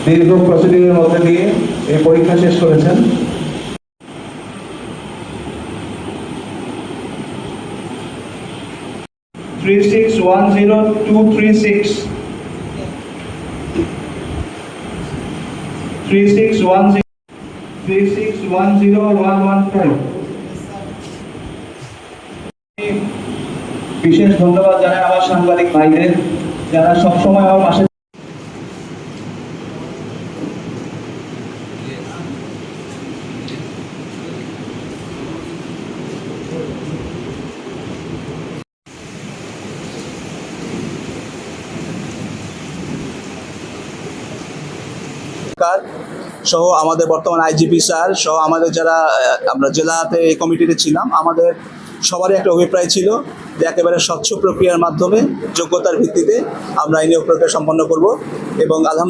দীর্ঘ প্রসিডিংয়ের মধ্যে দিয়ে এই পরীক্ষা শেষ করেছেন। Three six one zero two three six. 3610 3610 বিশেষ ধন্যবাদ জানাই আমার সাংবাদিক ভাইদের যারা সবসময় আমার পাশে। সহ আমাদের বর্তমান আইজিপি স্যার সহ আমাদের যারা আমরা জেলাতে এই কমিটিতে ছিলাম, আমাদের সবারই একটা অভিপ্রায় ছিল যে একেবারে স্বচ্ছ প্রক্রিয়ার মাধ্যমে যোগ্যতার ভিত্তিতে আমরা এই নিয়োগ প্রক্রিয়া সম্পন্ন করব এবং আলহামদুলিল্লাহ